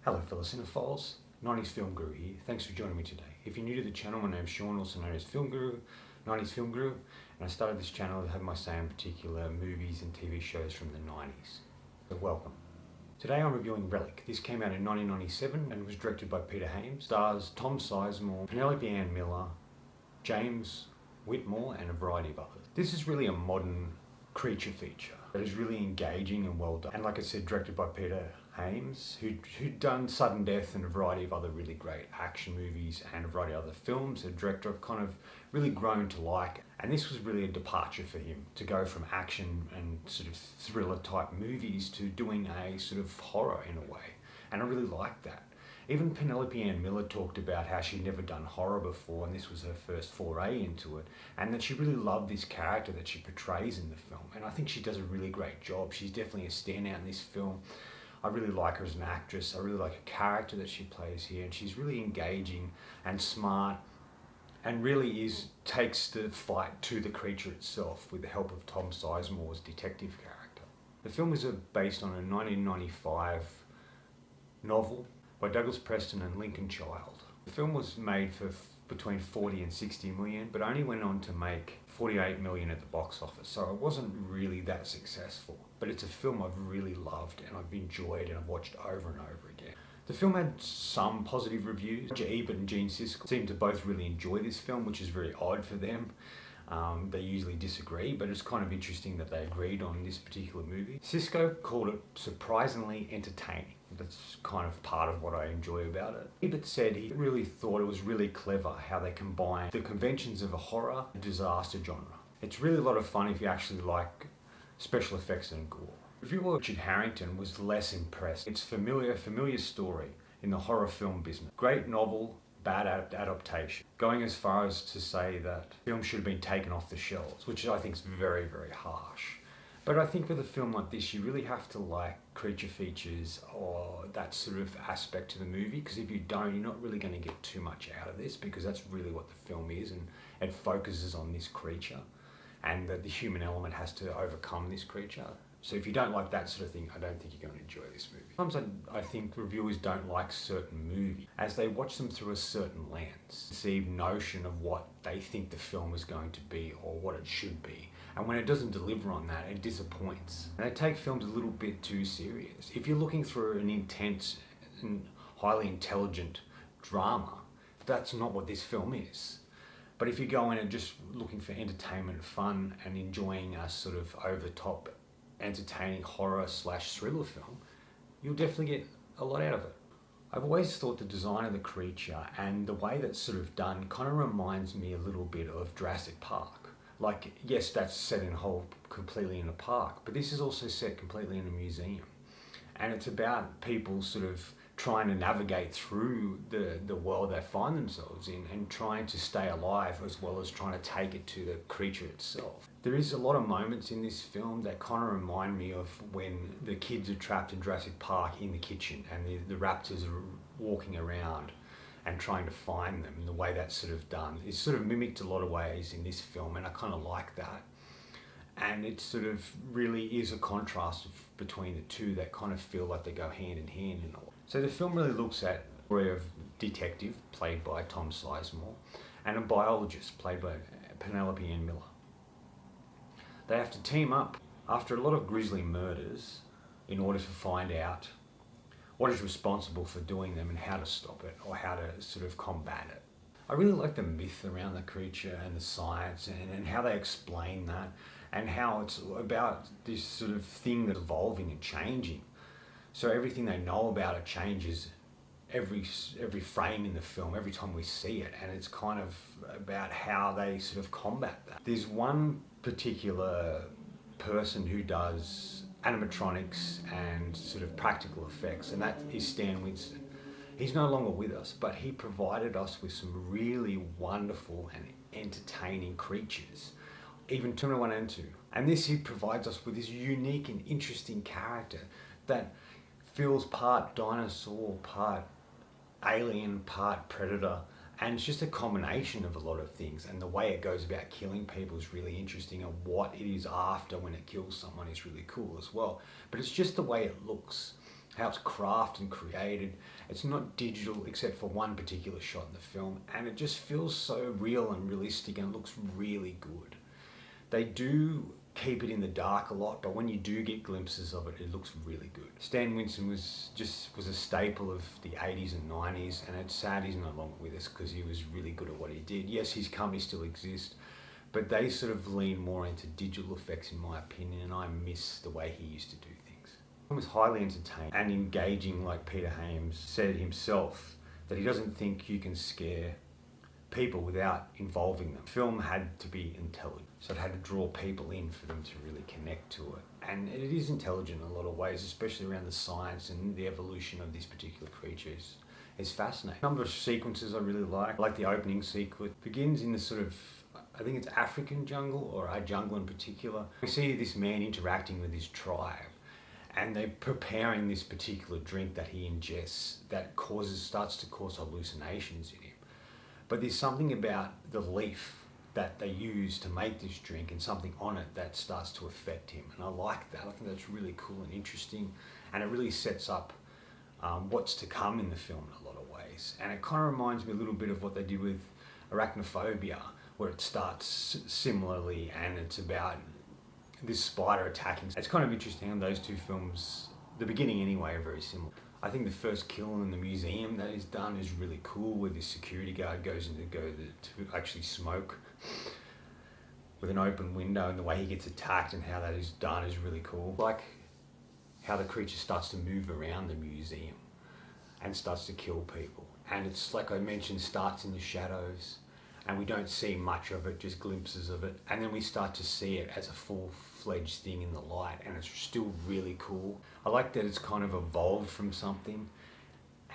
Hello fellow cinephiles, 90s Film Guru here. Thanks for joining me today. If you're new to the channel, my name's Sean, also known as Film Guru, 90s Film Guru, and I started this channel to have my say in particular movies and TV shows from the 90s. So welcome. Today I'm reviewing Relic. This came out in 1997 and was directed by Peter Hames. Stars Tom Sizemore, Penelope Ann Miller, James Whitmore, and a variety of others. This is really a modern creature feature that is really engaging and well done. And like I said, directed by Peter Hames, who'd done Sudden Death and a variety of other really great action movies and a variety of other films. A director I've kind of really grown to like. And this was really a departure for him, to go from action and sort of thriller type movies to doing a sort of horror in a way. And I really liked that. Even Penelope Ann Miller talked about how she'd never done horror before and this was her first foray into it, and that she really loved this character that she portrays in the film. And I think she does a really great job. She's definitely a standout in this film. I really like her as an actress. I really like her character that she plays here, and she's really engaging and smart and really takes the fight to the creature itself with the help of Tom Sizemore's detective character. The film is based on a 1995 novel by Douglas Preston and Lincoln Child. The film was made for between 40 and 60 million, but only went on to make 48 million at the box office, so it wasn't really that successful. But it's a film I've really loved and I've enjoyed and I've watched over and over again. The film had some positive reviews. Roger Ebert and Gene Siskel seemed to both really enjoy this film, which is very odd for them. They usually disagree, but it's kind of interesting that they agreed on this particular movie. Siskel called it surprisingly entertaining. That's kind of part of what I enjoy about it. Ebert said he really thought it was really clever how they combined the conventions of a horror and disaster genre. It's really a lot of fun if you actually like special effects and gore. Reviewer Richard Harrington was less impressed. It's familiar story in the horror film business. Great novel, bad adaptation. Going as far as to say that film should have been taken off the shelves, which I think is very, very harsh. But I think with a film like this, you really have to like creature features or that sort of aspect to the movie, because if you don't, you're not really going to get too much out of this, because that's really what the film is, and it focuses on this creature and that the human element has to overcome this creature. So if you don't like that sort of thing, I don't think you're going to enjoy this movie. Sometimes I think reviewers don't like certain movies as they watch them through a certain lens, perceived notion of what they think the film is going to be or what it should be. And when it doesn't deliver on that, it disappoints. And they take films a little bit too serious. If you're looking for an intense and highly intelligent drama, that's not what this film is. But if you go in and just looking for entertainment, fun, and enjoying a sort of over-the-top entertaining horror/thriller film, you'll definitely get a lot out of it. I've always thought the design of the creature and the way that's sort of done kind of reminds me a little bit of Jurassic Park. Like, yes, that's set completely in a park, but this is also set completely in a museum. And it's about people sort of trying to navigate through the world they find themselves in and trying to stay alive as well as trying to take it to the creature itself. There is a lot of moments in this film that kind of remind me of when the kids are trapped in Jurassic Park in the kitchen and the raptors are walking around and trying to find them, and the way that's sort of done is sort of mimicked a lot of ways in this film, and I kind of like that. And it sort of really is a contrast between the two that kind of feel like they go hand in hand in a way. So the film really looks at the story of a detective, played by Tom Sizemore, and a biologist, played by Penelope Ann Miller. They have to team up after a lot of grisly murders in order to find out what is responsible for doing them and how to stop it or how to sort of combat it. I really like the myth around the creature and the science and how they explain that, and how it's about this sort of thing that's evolving and changing. So everything they know about it changes every frame in the film, every time we see it, and it's kind of about how they sort of combat that. There's one particular person who does animatronics and sort of practical effects, and that is Stan Winston. He's no longer with us, but he provided us with some really wonderful and entertaining creatures, even Terminator 1 and 2. And this, he provides us with this unique and interesting character that feels part dinosaur, part alien, part predator, and it's just a combination of a lot of things, and the way it goes about killing people is really interesting, and what it is after when it kills someone is really cool as well. But it's just the way it looks how it's crafted and created. It's not digital except for one particular shot in the film, and it just feels so real and realistic, and it looks really good. They do keep it in the dark a lot, but when you do get glimpses of it, it looks really good. Stan Winston was a staple of the 80s and 90s, and it's sad he's no longer with us because he was really good at what he did. Yes, his company still exists, but they sort of lean more into digital effects in my opinion, and I miss the way he used to do things. It was highly entertaining and engaging. Like Peter Hames said himself, that he doesn't think you can scare people without involving them. Film had to be intelligent, so it had to draw people in for them to really connect to it. And it is intelligent in a lot of ways, especially around the science and the evolution of these particular creatures. It's fascinating. A number of sequences I really like the opening sequence. It begins in the sort of, I think it's African jungle, or a jungle in particular. We see this man interacting with his tribe, and they're preparing this particular drink that he ingests that starts to cause hallucinations in him. But there's something about the leaf that they use to make this drink and something on it that starts to affect him. And I like that. I think that's really cool and interesting. And it really sets up what's to come in the film in a lot of ways. And it kind of reminds me a little bit of what they did with Arachnophobia, where it starts similarly and it's about this spider attacking. It's kind of interesting on those two films, the beginning anyway, are very similar. I think the first kill in the museum that is done is really cool, where this security guard goes in to actually smoke with an open window, and the way he gets attacked and how that is done is really cool. Like how the creature starts to move around the museum and starts to kill people. And it's, like I mentioned, starts in the shadows, and we don't see much of it, just glimpses of it. And then we start to see it as a full-fledged thing in the light, and it's still really cool. I like that it's kind of evolved from something,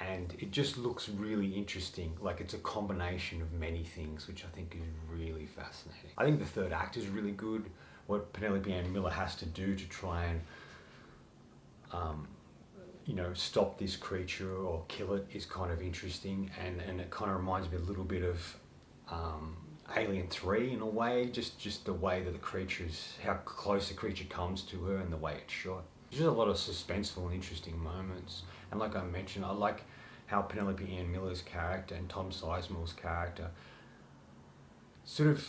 and it just looks really interesting. Like it's a combination of many things, which I think is really fascinating. I think the third act is really good. What Penelope Ann Miller has to do to try and stop this creature or kill it is kind of interesting, and it kind of reminds me a little bit of Alien 3 in a way, just the way that the creature is, how close the creature comes to her and the way it's shot. There's just a lot of suspenseful and interesting moments. And like I mentioned, I like how Penelope Ann Miller's character and Tom Sizemore's character sort of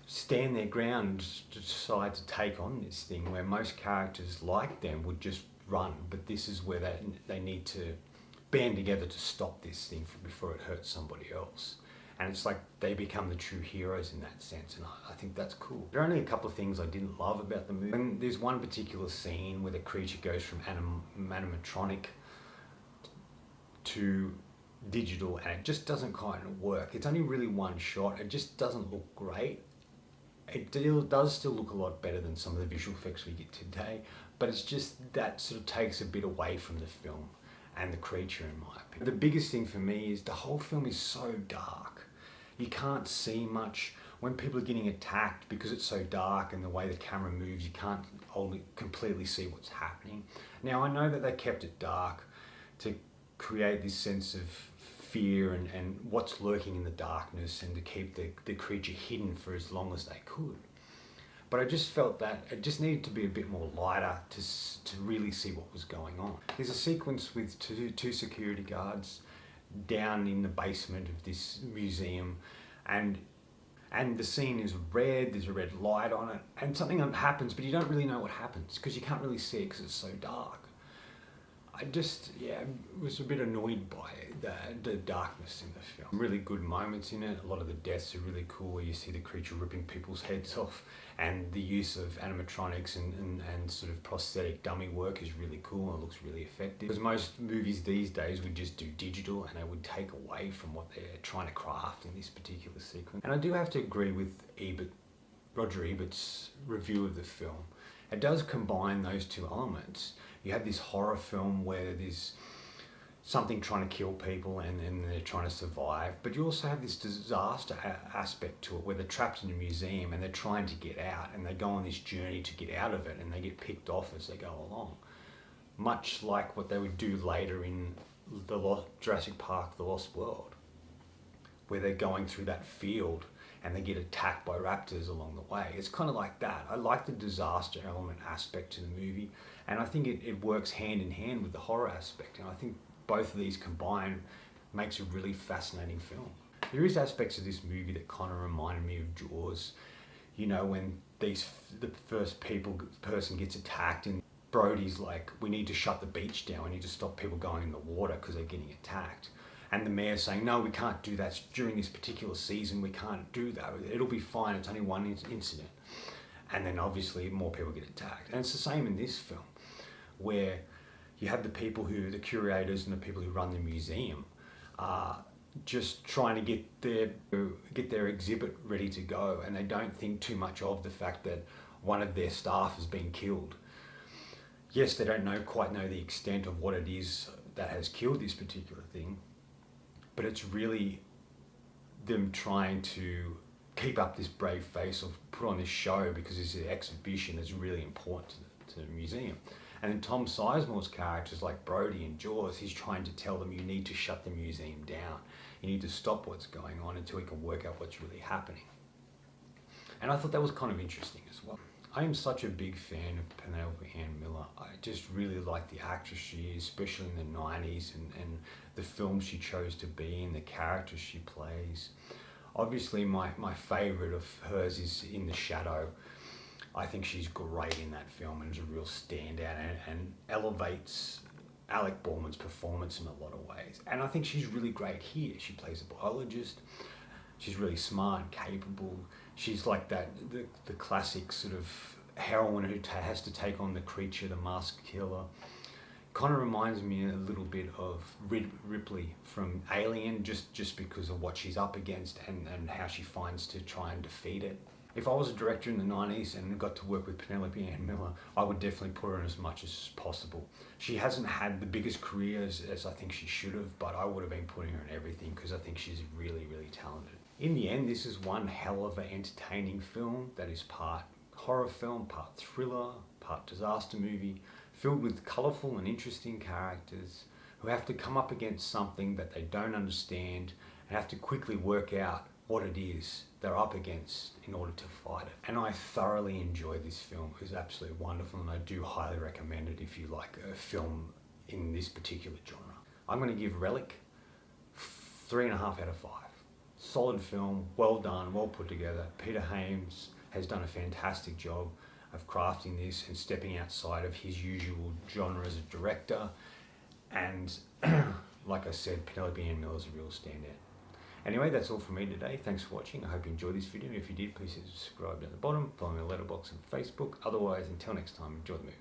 stand their ground and decide to take on this thing, where most characters like them would just run, but this is where they need to band together to stop this thing before it hurts somebody else. And it's like they become the true heroes in that sense, and I think that's cool. There are only a couple of things I didn't love about the movie. And there's one particular scene where the creature goes from animatronic to digital, and it just doesn't kind of work. It's only really one shot. It just doesn't look great. It does still look a lot better than some of the visual effects we get today, but it's just that sort of takes a bit away from the film and the creature, in my opinion. The biggest thing for me is the whole film is so dark. You can't see much. When people are getting attacked, because it's so dark and the way the camera moves, you can't completely see what's happening. Now, I know that they kept it dark to create this sense of fear and what's lurking in the darkness, and to keep the creature hidden for as long as they could. But I just felt that it just needed to be a bit more lighter to really see what was going on. There's a sequence with two security guards down in the basement of this museum, and the scene is red, there's a red light on it, and something happens, but you don't really know what happens because you can't really see it because it's so dark. I just, was a bit annoyed by the darkness in the film. Really good moments in it. A lot of the deaths are really cool, where you see the creature ripping people's heads off, and the use of animatronics and sort of prosthetic dummy work is really cool and it looks really effective. Because most movies these days would just do digital, and they would take away from what they're trying to craft in this particular sequence. And I do have to agree with Roger Ebert's review of the film. It does combine those two elements. You have this horror film where there's something trying to kill people and they're trying to survive, but you also have this disaster aspect to it, where they're trapped in a museum and they're trying to get out, and they go on this journey to get out of it, and they get picked off as they go along. Much like what they would do later in Jurassic Park: The Lost World, where they're going through that field and they get attacked by raptors along the way. It's kind of like that. I like the disaster element aspect to the movie, and I think it works hand in hand with the horror aspect, and I think both of these combined makes a really fascinating film. There is aspects of this movie that kind of reminded me of Jaws. You know, when the first person gets attacked and Brody's like, we need to shut the beach down, we need to stop people going in the water because they're getting attacked. And the mayor's saying, no, we can't do that during this particular season, we can't do that. It'll be fine, it's only one incident. And then obviously more people get attacked. And it's the same in this film, where you have the curators and the people who run the museum just trying to get their exhibit ready to go, and they don't think too much of the fact that one of their staff has been killed. Yes, they don't quite know the extent of what it is that has killed this particular thing, but it's really them trying to keep up this brave face or put on this show because this exhibition is really important to the museum. And then Tom Sizemore's characters like Brody and Jaws, he's trying to tell them, you need to shut the museum down. You need to stop what's going on until we can work out what's really happening. And I thought that was kind of interesting as well. I am such a big fan of Penelope Ann Miller. I just really like the actress she is, especially in the 90s, and the films she chose to be in, the characters she plays. Obviously my favourite of hers is In the Shadow. I think she's great in that film and is a real standout and elevates Alec Baldwin's performance in a lot of ways. And I think she's really great here. She plays a biologist. She's really smart and capable. She's like the classic sort of heroine who has to take on the creature, the masked killer. Kind of reminds me a little bit of Ripley from Alien, just because of what she's up against and how she finds to try and defeat it. If I was a director in the 90s and got to work with Penelope Ann Miller, I would definitely put her in as much as possible. She hasn't had the biggest career as I think she should have, but I would have been putting her in everything because I think she's really, really talented. In the end, this is one hell of an entertaining film that is part horror film, part thriller, part disaster movie, filled with colourful and interesting characters who have to come up against something that they don't understand and have to quickly work out what it is they're up against in order to fight it. And I thoroughly enjoyed this film. It was absolutely wonderful, and I do highly recommend it if you like a film in this particular genre. I'm going to give Relic 3.5 out of 5. Solid film, well done, well put together. Peter Hames has done a fantastic job of crafting this and stepping outside of his usual genre as a director. And like I said, Penelope Ann Miller is a real standout. Anyway, that's all from me today. Thanks for watching. I hope you enjoyed this video. If you did, please subscribe down the bottom. Follow me on Letterboxd and Facebook. Otherwise, until next time, enjoy the movie.